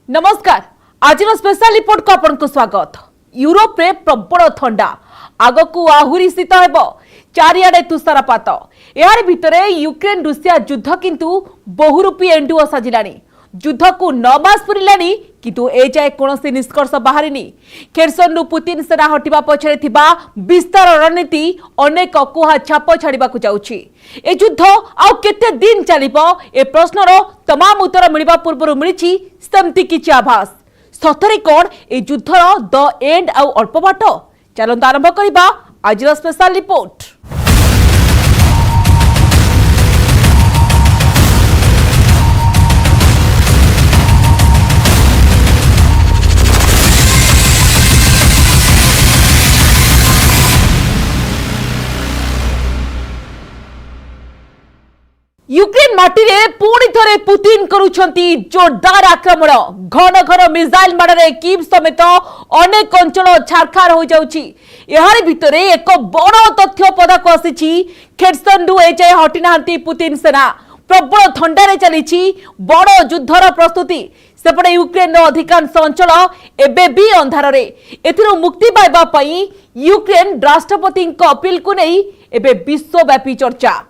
नमस्कार आज special report को आपको स्वागत। यूरोप रे प्रबल ठंडा आगकू आहुरी शीत हेब चारिआडे तुषारपात यार भितरे यूक्रेन रूसिया युद्ध किंतु बहुरूपी एंडुओ साजिलानी युद्ध को 9 मास पुरिलानी किंतु ए जाए कोनोसी निष्कर्ष बाहरिनी। खेरसन पुतिन सेना हटिबा पछरे थिबा विस्तार रणनीति अनेक कुहा छाप छाड़िबाकू जाउछि। ए युद्ध आउ केते दिन चलिबो ए प्रश्नर तमाम उत्तर मिलिबा पूर्वरु मिलिछि सेमति किछि आभास। सतरे कोन ए युद्धर द एंड आउ अल्प बाट चलंत आरंभ करिबा आज स्पेशल रिपोर्ट। यूक्रेन माटी रे पुणी थरे पुतिन करुछंती जोरदार आक्रमण। घन घन मिसाइल माडरे कीव समेत अनेक अंचल छारखार हो जाउची। एहार भितरे एक बड़ तथ्य पदाक आसीची। खेरसन रु एजाए हटि नांती पुतिन सेना। प्रबल ठंडारे चलीची बड़ युद्धर प्रस्तुति। सेपटे यूक्रेन अधिकांश अंचल एबे भी अंधार रे। एथिरो मुक्ति पाइबा पई यूक्रेन राष्ट्रपति अपील को नहीं एबे विश्वव्यापी चर्चा।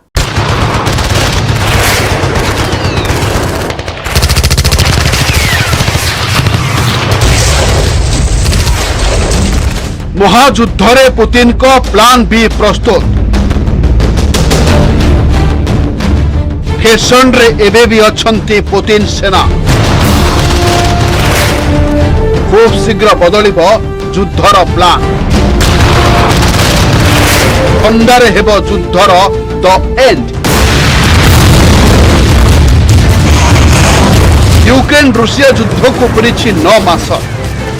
महायुद्धरे पुतिन को प्लान बी प्रस्तुत। खेरसन रे एबे भी अछंती पुतिन सेना। खूब शीघ्र बदलिब युद्धर प्लान। ठंडारे हेब युद्धर द एंड। यूक्रेन रूसिया युद्ध को पुरिछि 9 मास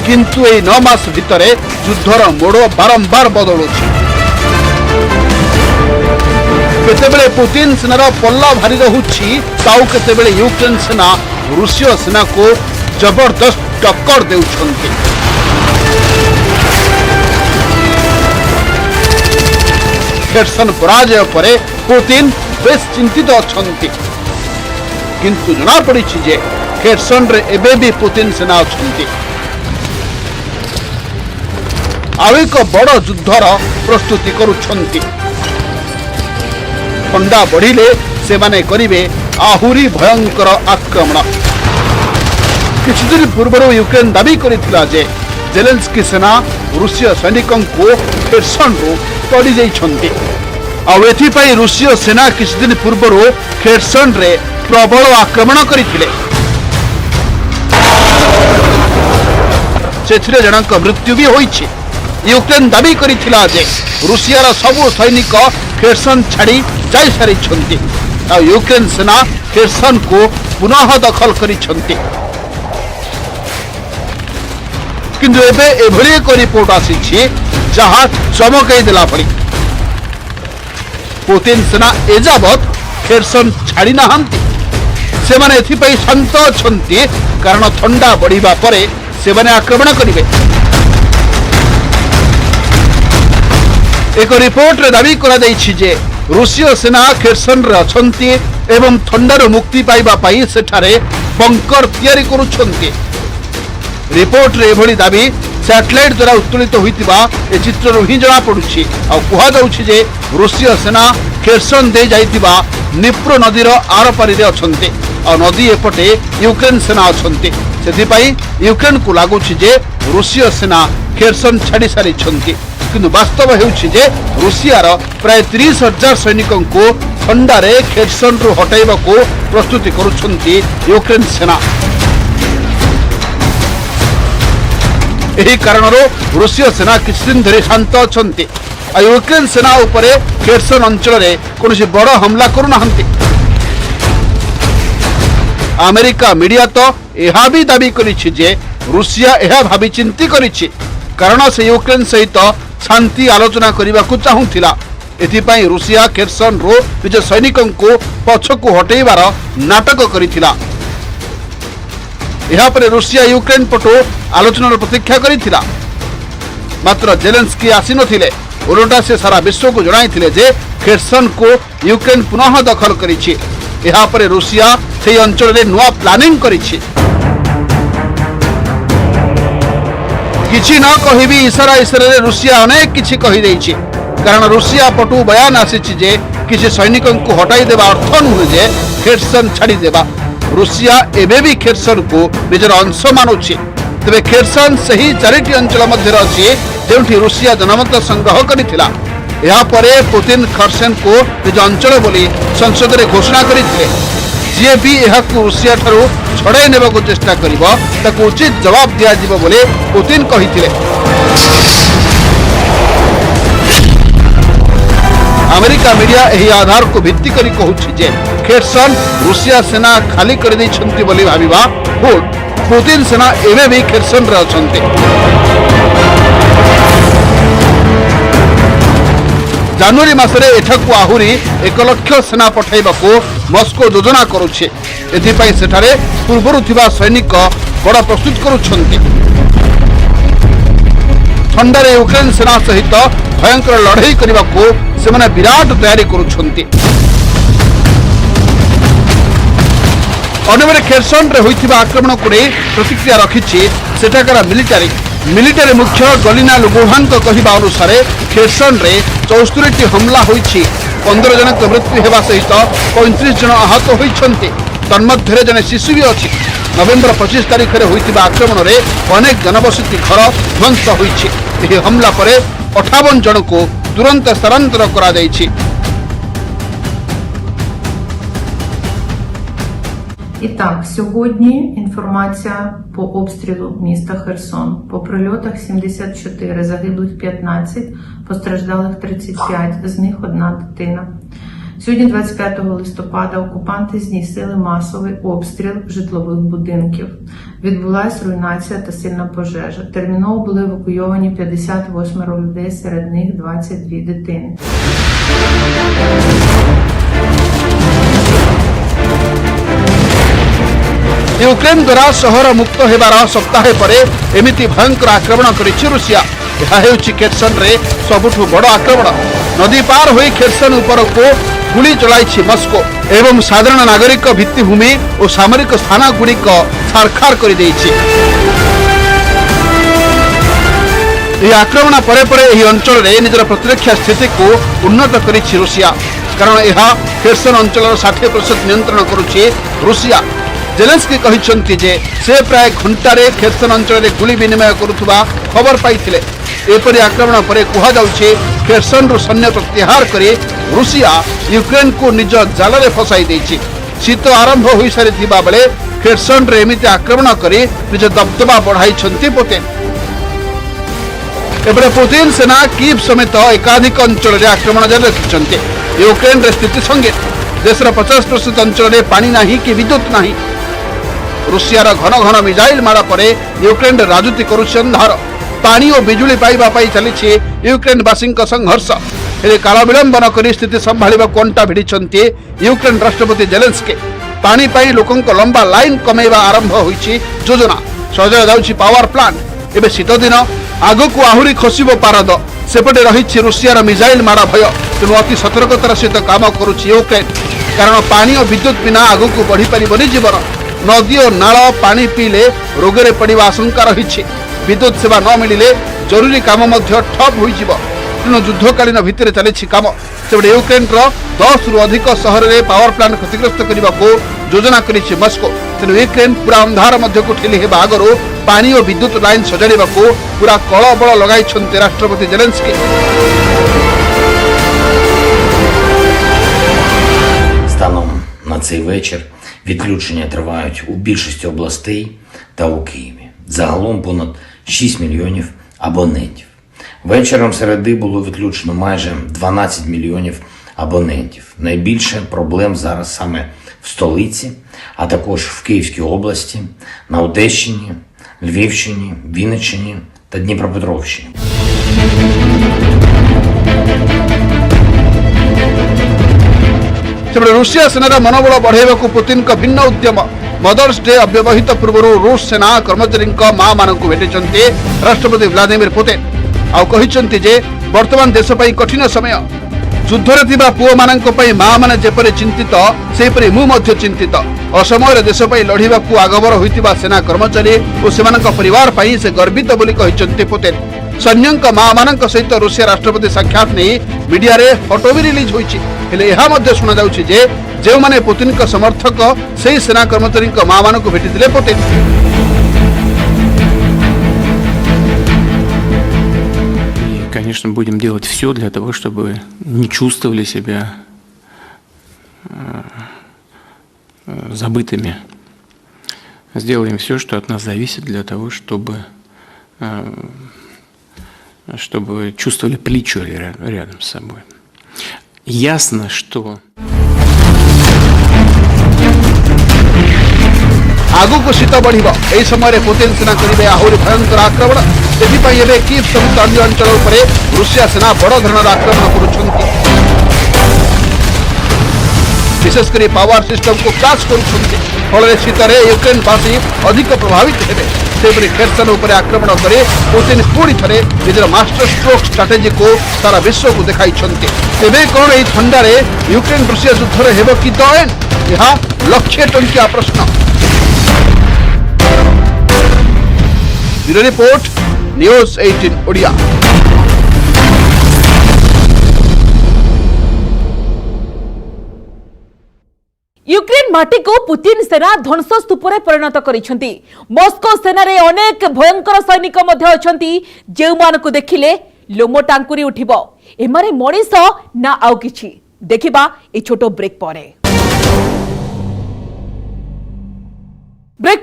किंतु ए 9 मास भितरे युद्धर मोड़ बारंबार बदलुछि। केतेबेले पुतिन सेनार पल्ला भारी रहुछि ताऊ केतेबेले यूक्रेन सेना रूसिया सेना को जबरदस्त टक्कर देउछन्ति। खेरसन पराजय परे पुतिन बेस चिंतित अछन्ति किंतु जना पड़िछि जे खेरसन रे एबे भी पुतिन सेना अछन्ति। आउ एक बड़ युद्धर प्रस्तुति करुछन्ति। ठंडा बढ़िले से माने करिवे आहुरी भयंकर आक्रमण। किछि दिन पूर्व यूक्रेन दाबी करिथिला जे जेलेंस्की सेना रूसिया सैनिकों को खेरसन रु तड़ी जाइछन्ति। आउ एथि पई रूसिया सेना किछि दिन पूर्व खेरसन रे प्रबल आक्रमण करिथिले। सेथिरे जनक मृत्यु भी होइछि। यूक्रेन दाबी करिथिला जे रूसियार सबु सैनिक खेरसन छाड़ी जाई सारिछन्ति। आ यूक्रेन सेना खेरसन को पुनः दखल करिछन्ति। किंतु एबे एभली एक रिपोर्ट आसीछि जहा चमकई देला पड़ी। पुतिन सेना एजावत खेरसन छाड़ी नाहंती। से माने एथि पई शांत अछन्ति कारण ठंडा बढ़िबा परे से माने आक्रमण करिवे। एक रिपोर्ट रे दाबी करा दैछि जे रूसिया सेना खेरसन रे अछन्ति एवं ठंडार मुक्ति पाइबा पाई सेठारे बंकर तयारी करूछन्ति। रिपोर्ट रे एभली दाबी सैटेलाइट द्वारा उत्तोलित होइतिबा ए चित्ररु ही जणा पडुछि। आ कुहा जाउछि जे रूसिया सेना खेरसन दे जाइतिबा निप्रो नदीर आरपारी रे अछन्ति। आ नदी एपटे यूक्रेन सेना अछन्ति। सेथि पई यूक्रेन को लागुछि जे रूसिया सेना खेरसन छाड़ी सारिछन्ति। किंतु वास्तव हेउछि जे रूसियार प्राय 30,000 सैनिकों को ठंडारे खेरसन रु हटाइबा को प्रस्तुति करुछन्ति यूक्रेन सेना। एही कारणरो रूसिया सेना किछि दिन धरि शांत अछन्ति। आ यूक्रेन सेना उपरे खेरसन अंचल रे कोनोसी बड़ हमला करू नाहंती। अमेरिका मीडिया तो एहा भी दाबी करिछि जे रूसिया एहा भाबी चिंती करिछि कारण से यूक्रेन सहित शांति आलोचना करने को चाहूला। एथिपाई रूसिया खेरसन रो निज सैनिकों को पछकु हटेबार नाटक करिथिला। एहा परे रूसिया यूक्रेन पटो आलोचनार प्रतीक्षा करिथिला। मात्र जेलेंस्की आसी नथिले। उल्टा से सारा विश्व को जणाइथिले जे खेरसन को यूक्रेन पुनः दखल करिछि। एहा परे रूसिया सेही अंचल रे नुआ प्लानिंग करिछि। किछि न कहिबी इशारा इशारे रुषिया अनेक किछि कहि दैछि कारण रुषिया पटु बयान आसीछि जे किछि सैनिकों को हटाई देबा अर्थ नुहे जे खेरसन छाड़ी देबा रुषिया एबे भी खेरसन को निजर अंश मानुछि तेबे खेरसन सही 4टी अंचल मध्य अछि जेउठी रुषिया जनमत संग्रह करिथिला या परे पुतिन खरसेन को निज अंचल बोली संसद रे घोषणा करिथिले जे भी एहाकु रुषिया ठारू छड़ाई नेबाकु चेष्टा करिवो ताकु उचित जवाब दिया जिवो बोले पुतिन कहिथिले अमेरिका मीडिया एही आधार को भित्ति करी कहूछि जे खेरसन रुषिया सेना खाली कर दैछंती बोली भाबिबा भूल पुतिन सेना एबे भी खेरसन रे अछंती जनवरी मासरे एठाकु आहुरी 1 लाख सेना पठाइबाकू मस्को योजना करुछि एथिपाई सेठारे पूर्वरु थिबा सैनिक बड़ प्रस्तुत करुछंती ठंडारे यूक्रेन सेना सहित भयंकर लड़ाई करबाकू सेमाने विराट तैयारी करुछंती अन्यबेले खेरसन रे होइथिबा आक्रमण को प्रतिक्रिया रखिछि सेठाकार मिलिटारी मुख्य गलिना लुगोभान कहवा अनुसार खेरसन रे 74टी हमला होइछि 15 जन मृत्यु हेबा सहित 35 जन आहत होइछन्ति तन्मध्यरे जने शिशु भी अछि नवेम्बर 25 तारिख रे होइथिबा आक्रमण रे अनेक जनबसति घर ध्वंस होइछि एही हमला परे 58 जन को तुरंत स्थानांतर करा जाइछि Итак, сьогодні інформація по обстрілу міста Херсон. По прильотах 74, загиблих 15, постраждалих 35, з них одна дитина. Сьогодні, 25 листопада, окупанти здійснили масовий обстріл житлових будинків. Відбулась руйнація та сильна пожежа. Терміново були евакуйовані 58 людей, серед них 22 дитини. यूक्रेन द्वारा सहर मुक्त हेबार सप्ताहे परे एमिति भयंकर आक्रमण करिछि रुषिया यह हेउछि खेरसन रे सबुठु बड़ आक्रमण नदी पार होई खेरसन ऊपर को गुली चलाइछि मस्को एवं साधारण नागरिक भित्तिभूमि और सामरिक स्थान गुड़िक छारखार कर देइछि यह आक्रमण परे परे यह अंचल रे निजर प्रतिरक्षा स्थिति को उन्नत करिछि रुषिया कारण यह खेरसन अंचल 60% नियंत्रण करुछि रुषिया जेलेंस्की कहिसंती जे से प्राय घंटारे खेरसन अंचल गुली विनिमय करुवा खबर पाइथिले एपरि आक्रमण परे कुहा जाउछे खेरसन रु सैन्य प्रत्याहार करे रुषिया यूक्रेन को निज जाल रे फसाई देछि शीत आरंभ होई सारिथिबा बेले खेरसन रे एमिति आक्रमण करे निज दबदबा बढ़ाइछंती पुतिन एपरे पुतिन सेना कीव समेत एकाधिक अंचल रे आक्रमण जारी रखिछंती यूक्रेन रे स्थिति संगे देशर 50% अंचल रे पानी नाही कि विद्युत नाही रुषियार घन घन मिसाइल मारा परे यूक्रेन राजनीति करुछि अंधार पानी और बिजुली पाइबा पाई चलिछि यूक्रेन वासी संघर्ष एले काल विलंब न करी स्थिति संभाळिबा कोंटा भिडिछन्ति यूक्रेन राष्ट्रपति जेलेंस्की पानी पाई लोकंक लंबा लाइन कमेइबा आरंभ होइछि योजना सजा जाउछि पावर प्लांट एबे शीत दिन आगकु आहुरी खसिबो पारद सेपटे रहिछि रुषियार मिसाइल मारा भय तेणु अति सतर्कतार सहित काम करुछि यूक्रेन कारण पानी और विद्युत बिना आगकु बढ़ी पारिबनि जीवन नदी और नाल पानी पीले रोगरे पड़िबा आशंका रही विद्युत सेवा न मिलिले जरूरी काम ठप हो तेणु युद्धकालीन भित्तिरे चली काम सेपटे यूक्रेन 10 रु अधिक सहर में पावर प्लांट क्षतिग्रस्त करने को योजना करिछि मस्को तेणु यूक्रेन पूरा अंधार मध्यकु ठेली हेबा आगरू पानी और विद्युत लाइन सजाड़िबा को पूरा कल बल लगाइछन्ति राष्ट्रपति जेलेंस्की Станом на цей вечір відключення тривають у більшості областей та у Києві. Загалом понад 6 мільйонів абонентів. Вечором середи було відключено майже 12 мільйонів абонентів. Найбільше проблем зараз саме в столиці, а також в Київській області, на Одещині, Львівщині, Вінниччині та Дніпропетровщині. तेबे रुषिया सेनार मनोबल बढ़ाइबा पुतिन भिन्न उद्यम मदर्स डे अव्यवहित पूर्व रूस सेना कर्मचारी माँ मान भेटिଛନ୍ତି राष्ट्रपति व्लादिमीर पुतिन आउ कहिଛନ୍ତି जे वर्तमान देश पई कठिन समय युद्धरे थिबा पुओ मानक पई माँ माने जेपरि चिंतित सेपरि मु मध्य चिंतित असमय देश लड़िबा आगबर होइतिबा सेना कर्मचारी और सेमानक परिवार पई से गर्वित बोली कहिसंती पुतिन। सैन्यक मां मानक सहित रूसिया राष्ट्रपति साक्षात नहीं मीडिया रे फोटो भी रिलीज होइछि। हेले एहा मध्ये सुना जाउछि जे जे माने पुतिन का समर्थक सेही सेना कर्मचारी मां मानक भेटिथिले पुतिन। Конечно, будем делать все для того, чтобы не чувствовали себя забытыми. Сделаем все, что от нас зависит, для того, чтобы чувствовали плечо рядом с собой. Ясно, что... आगु शीत बढ़ समय पुतिन सेना करेंगे आहरी भयंकर आक्रमण। से कीव सहित अन्य अंचल रूसिया सेना बड़ धरण आक्रमण कर विशेषकर पावर सिस्टम को क्रैश कर शीतर यूक्रेनवासी अधिक प्रभावित हेबे। सेपरि खेर्सन उपर आक्रमण करे पुतिन पुणी थे निजर मास्टर स्ट्रोक स्ट्राटेजी को सारा विश्व को देखाई। तेबे कौन यह ठंडारे यूक्रेन रूसिया युद्धर हेब कि दयन? यह लक्षे टंकिया प्रश्न। Bureau report news 18 Odia. Ukraine माटी को पुतिन सेना ध्वंस स्तूपरे परिणत करिसेंती। मॉस्को सेना रे अनेक भयंकर सैनिक मध्ये अछंती जेउ मानको देखिले लोम टांकुरी उठिबो। एमारे मणिष ना आउ किछि देखिबा ए छोटो ब्रेक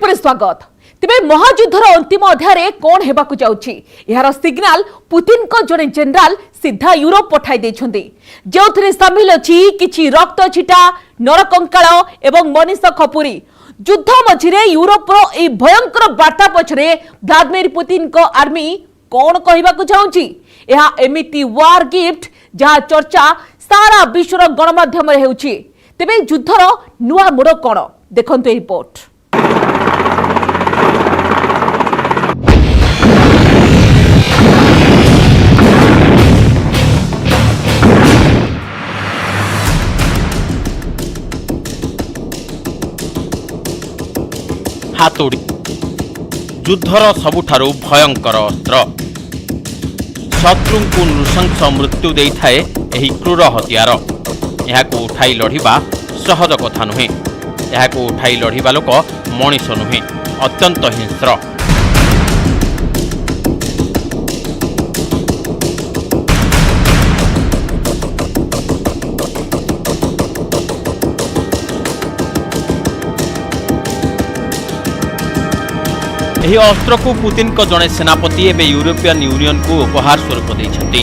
पर स्वागत। तेबे महायुद्धर अंतिम अध्याय कौन हेबाकु जाउछि यार सिग्नाल पुतिन को जने जनरल सीधा यूरोप पठाई देछंती, जेउथरे शामिल अछि किछि रक्त छिटा नरकंकाळ एवं मनीष खपुरी। युद्ध मझिरे यूरोपर ए भयंकर वार्ता पछरे व्लादिमीर पुतिन को आर्मी कौन कहबाकु चाहुछि? यह एमिति वार गिफ्ट जहा चर्चा सारा विश्वर गणमाध्यम रे हेउछि। तेबे युद्धर नुआ मोड़ कौन देखंतु ए रिपोर्ट। हातोड़ी युद्धर सबुठारु भयंकर अस्त्र। शत्रु को नृशंस मृत्यु दे थाए एही क्रूर हथियार। यहाको उठाई लढ़िबा सहज कथा नुहे। यहाको उठाई लढ़िबा लोक मनीष नुहे, अत्यंत हिंस्र। ଏହି ଅସ୍ତ୍ରକୁ ପୁତିନଙ୍କ ଜଣେ ସେନାପତି ଏବେ ୟୁରୋପିଆନ୍ ୟୁନିୟନକୁ ଉପହାର ସ୍ୱରୂପ ଦେଇଛନ୍ତି।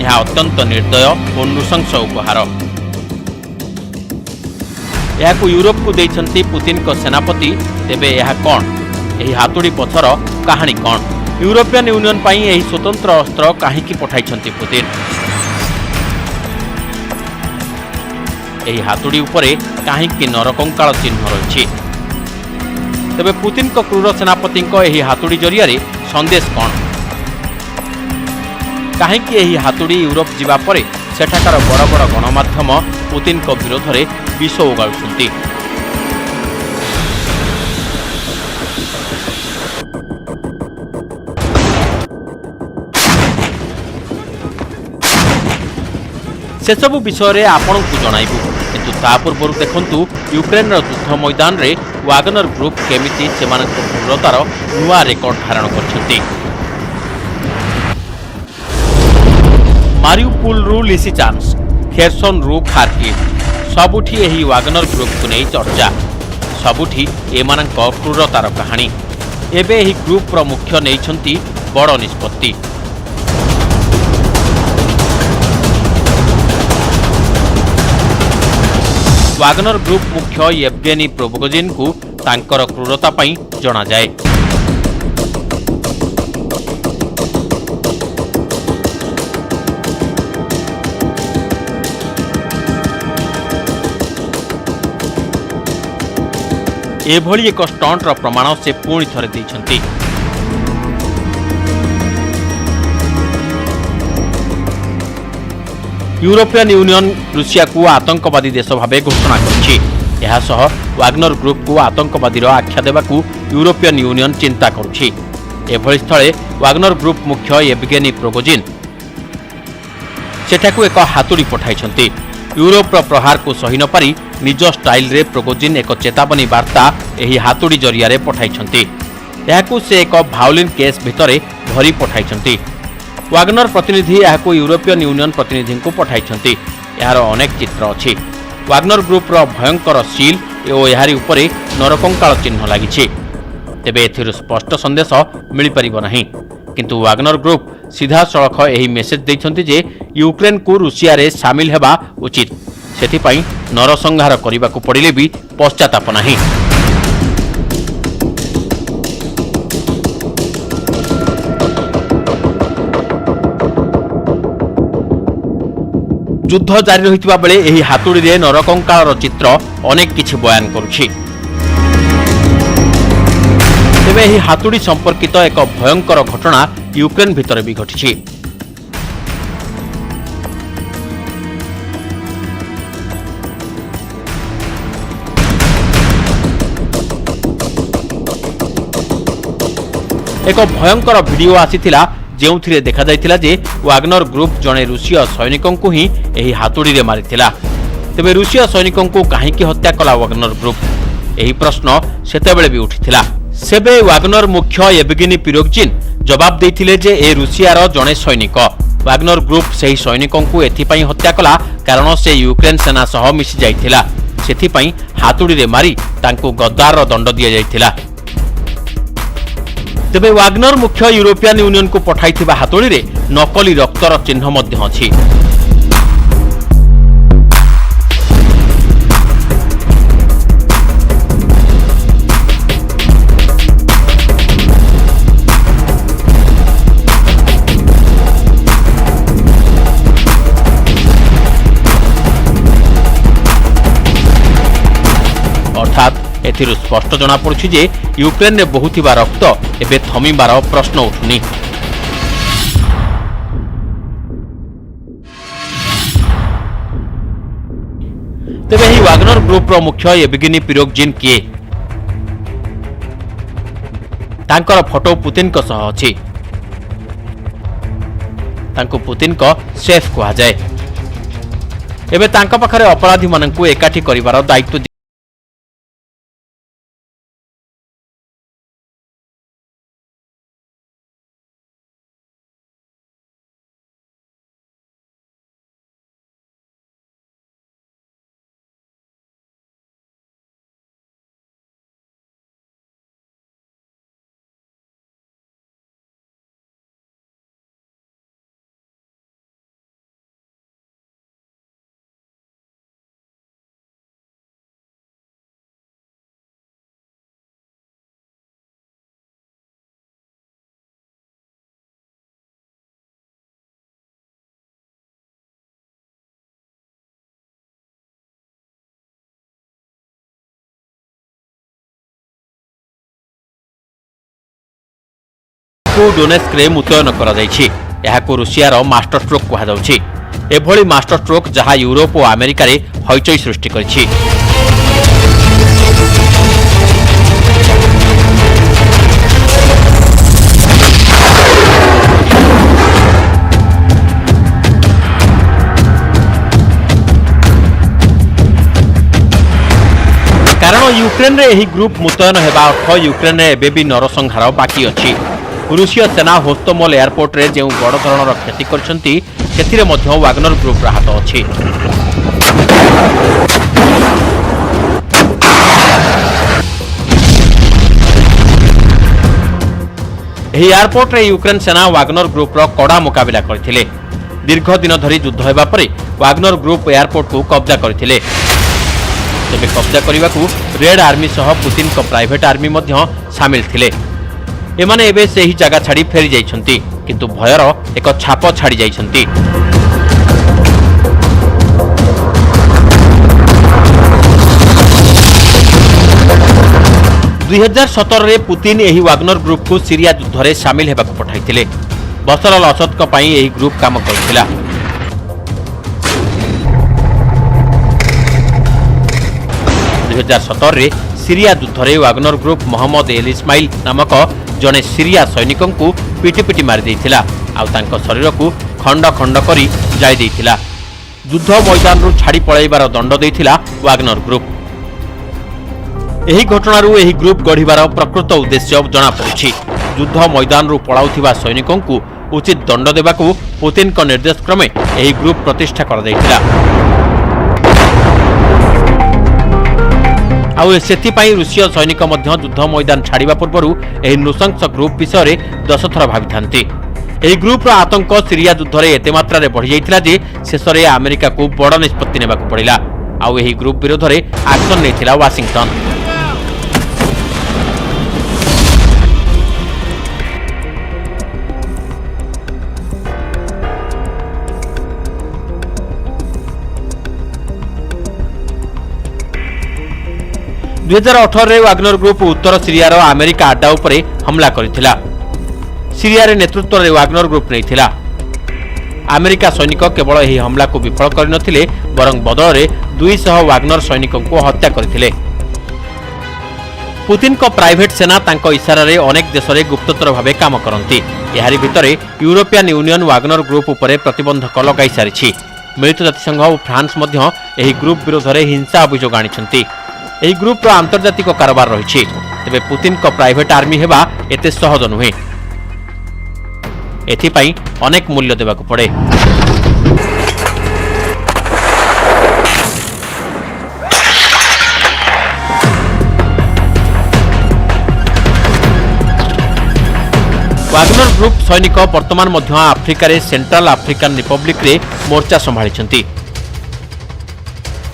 ଏହା ଅତ୍ୟନ୍ତ ନିର୍ଦ୍ଦୟ ଓ ନୃଶଂସ ଉପହାର। ଏହାକୁ ୟୁରୋପକୁ ଦେଇଛନ୍ତି ପୁତିନଙ୍କ ସେନାପତି। ତେବେ ଏହା କ'ଣ? ଏହି ହାତୁଡ଼ି ପଛର କାହାଣୀ କ'ଣ? ୟୁରୋପିଆନ୍ ୟୁନିୟନ ପାଇଁ ଏହି ସ୍ୱତନ୍ତ୍ର ଅସ୍ତ୍ର କାହିଁକି ପଠାଇଛନ୍ତି ପୁତିନ? ଏହି ହାତୁଡ଼ି ଉପରେ କାହିଁକି ନରକଙ୍କାଳ ଚିହ୍ନ ରହିଛି? ତେବେ ପୁତିନଙ୍କ କ୍ରୂର ସେନାପତିଙ୍କ ଏହି ହାତୁଡ଼ି ଜରିଆରେ ସନ୍ଦେଶ କ'ଣ? କାହିଁକି ଏହି ହାତୁଡ଼ି ୟୁରୋପ ଯିବା ପରେ ସେଠାକାର ବଡ଼ ବଡ଼ ଗଣମାଧ୍ୟମ ପୁତିନଙ୍କ ବିରୋଧରେ ବିଷ ଓଗାଳୁଛନ୍ତି? सेसबू विषय आपणକୁ जणाइबु, किंतु ता पूर्व देखंतु यूक्रेनर युद्ध मैदान रे वागनर ग्रुप केमिति सेमानक क्रूरतार नुआ रेकर्ड धारण करछंती। मारिउपोल रु लिसिचान्स्क, खेर्सन रु खार्किव, सबुठी एही वागनर ग्रुप को नहीं चर्चा। सबुठी एमानक क्रूरतार कहानी। एबे एही ग्रुपर मुख्य नैछंती बड़ निष्पत्ति। वागनर ग्रुप मुख्य येवगेनी प्रिगोजिन को तांकर क्रूरता पई जणा जाए। एभली एक स्टंटर प्रमाण से पुणी थरे दैछन्ति। यूरोपियन यूनियन रूसिया को आतंकवादी देश भाव घोषणा करिछि। एहा सह वाग्नर ग्रुप को आतंकवादी आख्या देबाकू यूरोपियन यूनियन चिंता करुछि। एभली स्थले वाग्नर ग्रुप मुख्य येवगेनी प्रिगोजिन सेठाकू एक हातुड़ी पठाइछन्ति। यूरोपर प्रहार को सही न पारि निज स्टाइल रे प्रिगोजिन एक चेतावनी वार्ता एही हातुड़ी जरिया रे पठाइछन्ति। एहाकू से एक भायोलिन केस भितरे भरी पठाइछन्ति। वाग्नर प्रतिनिधि एहाकू यूरोपियन यूनियन प्रतिनिधि को पठाइछन्ति। एहार अनेक चित्र अछि। वाग्नर ग्रुप रो भयंकर सील और एहारी उपरे नरकंकाल चिन्ह लागिछि। तेबे एथिरु स्पष्ट संदेश मिल परिबो नाही, किंतु वाग्नर ग्रुप सीधा सड़क एही मेसेज दैछन्ति जे यूक्रेन को रूसिया रे शामिल हेबा उचित, सेथिपाई नरसंहार करिबाकू पड़िले भी पश्चाताप नाही। युद्ध जारी रहितबा बेले एही हातुड़ी रे नरकंकालर चित्र अनेक किछि बयान करुछि। तेबे एही हातुड़ी संपर्कित एक भयंकर घटना यूक्रेन भितर भी घटिछि। एक भयंकर वीडियो आसीथिला जेउथिरे देखा जायतिला जे वाग्नर ग्रुप जणे रूसीय सैनिकों को ही एही हातुड़ी रे मारिथिला। तेबे रूसीय सैनिकों को काहेकि हत्या कला वाग्नर ग्रुप, एही प्रश्न सेतेबेले भी उठिथिला। सेबे वाग्नर मुख्य येवगेनी प्रिगोजिन जवाब देथिले जे ए रूसियार जणे सैनिक। वाग्नर ग्रुप सेही सैनिकों को एथिपाई हत्या कला कारण से यूक्रेन सेना सह मिसी जायथिला। सेथिपाई हातुड़ी रे मारी तांको गद्दार दंड दिया जायथिला। तेबे वाग्नर मुख्य यूरोपियन यूनियन को पठाइथिबा हातुड़ी रे नकली रक्तर चिन्ह मध्य अछि। अर्थात एथिरु स्पष्ट जना पड़ुछि जे यूक्रेन रे बहुथिबा रक्त एबे थमिबार प्रश्न उठुनी। तेबे ही वाग्नर ग्रुप रो मुख्य येवगेनी प्रिगोजिन किए? तांकर फोटो पुतिन को सह अछि। तांको पुतिन को सेफ कहा जाए। एबे तांका पाखरे अपराधी माननकु एकाठी करिवार दायित्व को डोनेस्क रे मुतयन करा जायछि। एहाको रूसियार मास्टर स्ट्रोक कहा जाउछि। एभली मास्टर स्ट्रोक जहा यूरोप और अमेरिका रे हईचई सृष्टि करिछि। कारण यूक्रेन रे एही ग्रुप मुतयन हेबा अर्थ यूक्रेन रे एबे भी नरसंहार बाकी अछि। रूसीय सेना होस्तमोल एयरपोर्ट रे जो बड़ धरणर क्षति करछन्ती सेथिरे मध्य वाग्नर ग्रुप रा हाथ अछि। एही एयरपोर्ट रे यूक्रेन सेना वाग्नर ग्रुप रो कड़ा मुकाबिला करथिले। दीर्घ दिन धरी युद्ध हेबा परे वाग्नर ग्रुप एयरपोर्ट को कब्जा करथिले। तेबे कब्जा करबाकू रेड आर्मी सह पुतिन को प्राइवेट आर्मी मध्य शामिल थिले। एमाने एबे सेही जगह छाड़ी फेरी जाइछन्ती, किंतु भयर एक छाप छाड़ी जाइछन्ती। 2017 पुतिन एही वाग्नर ग्रुप को सीरिया युद्ध में सामिल होगा पठाई बशर अल असद यही ग्रुप काम करथिला। 2017 सीरिया युद्ध में Wagner group Mohammed el Ismail नामक जड़े सीरिया सैनिक को पिटी पिटी मारी शरीर को खंड खंड कर जाई युद्ध मैदान छाड़ी पलैबार दंड देथिला वाग्नर ग्रुप। एही घटनारू एही ग्रुप गढ़िबार प्रकृत उद्देश्य जना पड़िछि। युद्ध मैदान पलाउथिबा सैनिकों को उचित दंड देबाकू पुतिन को निर्देश क्रमे एही ग्रुप प्रतिष्ठा कर दैथिला। आउ सेथिपाई रूसीय सैनिक मध्य युद्ध मैदान छाड़िबा पूर्वरु एही नृशंस ग्रुप विषय 10 थर भाबिथांती। एही ग्रुपर आतंक सीरिया युद्ध में एते मात्रा रे बढ़ी जाइथिला जे शेष में अमेरिका को बड़ निष्पत्ति नेबाकू पड़िला। आउ एही ग्रुप विरोध में एक्शन नेथिला वाशिंगटन। दुई 2018 वाग्नर ग्रुप उत्तर सीरियार अमेरिका अड्डा उपरे हमला करिथिला। सीरिया रे नेतृत्व रे वाग्नर ग्रुप नैथिला। अमेरिका सैनिक केवल यही हमला को विफल करनथिले बरं बदल रे 200 वाग्नर सैनिकों को हत्या करथिले। पुतिन को प्राइवेट सेना तांको इशारा रे अनेक देश रे गुप्तचर भावे काम करंती। एहारी भितरे यूरोपियन यूनियन वाग्नर ग्रुप उपरे प्रतिबंधक लगाई सारिछि। मिलित जातिसंघ और फ्रांस मध्य एही ग्रुप विरोध में हिंसा अभियोग आनिछंती। एही ग्रुप आंतर्जातिक कारोबार रही तेबे पुतिन को प्राइवेट आर्मी हेबा एते सहज नुहे। एथिपाई अनेक मूल्य देबाकू पड़े। वाग्नर ग्रुप सैनिक वर्तमान मध्य आफ्रिका रे सेंट्रल आफ्रिकान रिपब्लिक रे मोर्चा संभाळिछंती।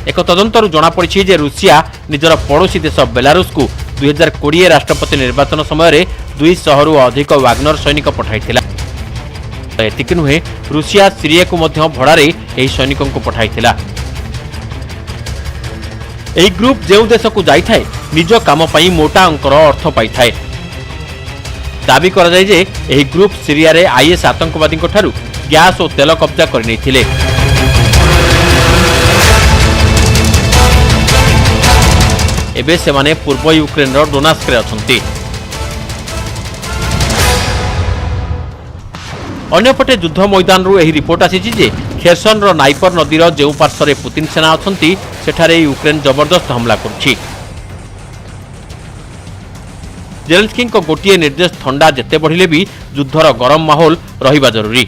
एक तदंतर जनापड़ी जे रूसिया निजर पड़ोशी देश बेलारूस को 2020 राष्ट्रपति निर्वाचन समय 200 रु अधिक वाग्नर सैनिक पठाइथिला। एतिक नुहे रूसिया सीरिया को मध्य भड़ारे एही सैनिकों को पठाइथिला। एही ग्रुप जेउ देश को जाइथाए निज काम पई मोटा अंकर अर्थ पाइथाए। दाबी करा जाय जे एही ग्रुप सीरिया रे आईएस आतंकवादी ठारू गैस और तेल कब्जा कर नैथिले। एबे सेमाने पूर्व यूक्रेन रो डोनास्क रे अछंती। अन्यपटे युद्ध मैदान रू एही रिपोर्ट आसीछि जे खेरसन रो नाइपर नदीर जेउ पार्श्व रे पुतिन सेना अछंती सेठारे यूक्रेन जबरदस्त हमला करछि। जेलेंस्की को गोटिए निर्देश ठंडा जेते बढ़िले भी युद्धर गरम माहौल रहिबा जरूरी।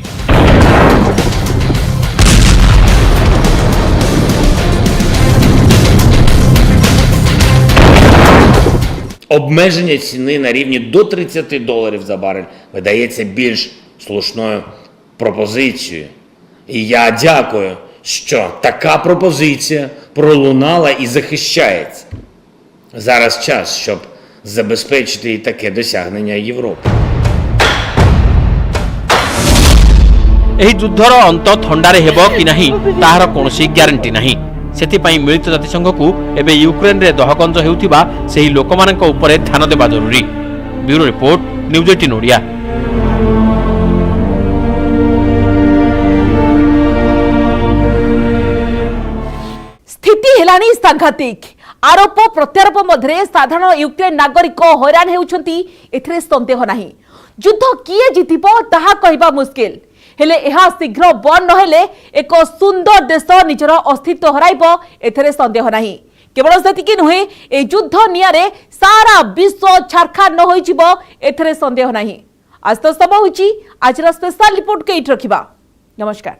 Обмеження ціни на рівні до $30 за барель видається більш слушною пропозицією. І я дякую, що така пропозиція пролунала і захищається. Зараз час, щоб забезпечити і таке досягнення Європи. ଏହି ଯୁଦ୍ଧର ଅନ୍ତ ଥଣ୍ଡାରେ ହେବ କି ନାହିଁ ତାହାର କୌଣସି ଗ୍ୟାରେଣ୍ଟି ନାହିଁ। ସେଥିପାଇଁ ମିଳିତ ଜାତିସଂଘକୁ ଏବେ ୟୁକ୍ରେନରେ ଦହଗଞ୍ଜ ହେଉଥିବା ସେହି ଲୋକମାନଙ୍କ ଉପରେ ଧ୍ୟାନ ଦେବା ଜରୁରୀ। Bureau report, news 18 Odia. स्थिति हेलानी सांघातिक। आरोप प्रत्यारोप मध्य साधारण यूक्रेन नागरिक हैरान होउछंती एथरे संदेह नाही। युद्ध किए जितिबो ताहा कहबा मुश्किल, हेले एहा शीघ्र बंद नहेले एक सुंदर देश निजर अस्तित्व हराइबो एथरे संदेह नाही। केवल सेतिकी नुहे ए युद्ध नियारे सारा विश्व छारखा न होइजिबो एथरे संदेह नाही। आज तो सब होइची। आजर स्पेशल रिपोर्ट के इट रखिबा। नमस्कार।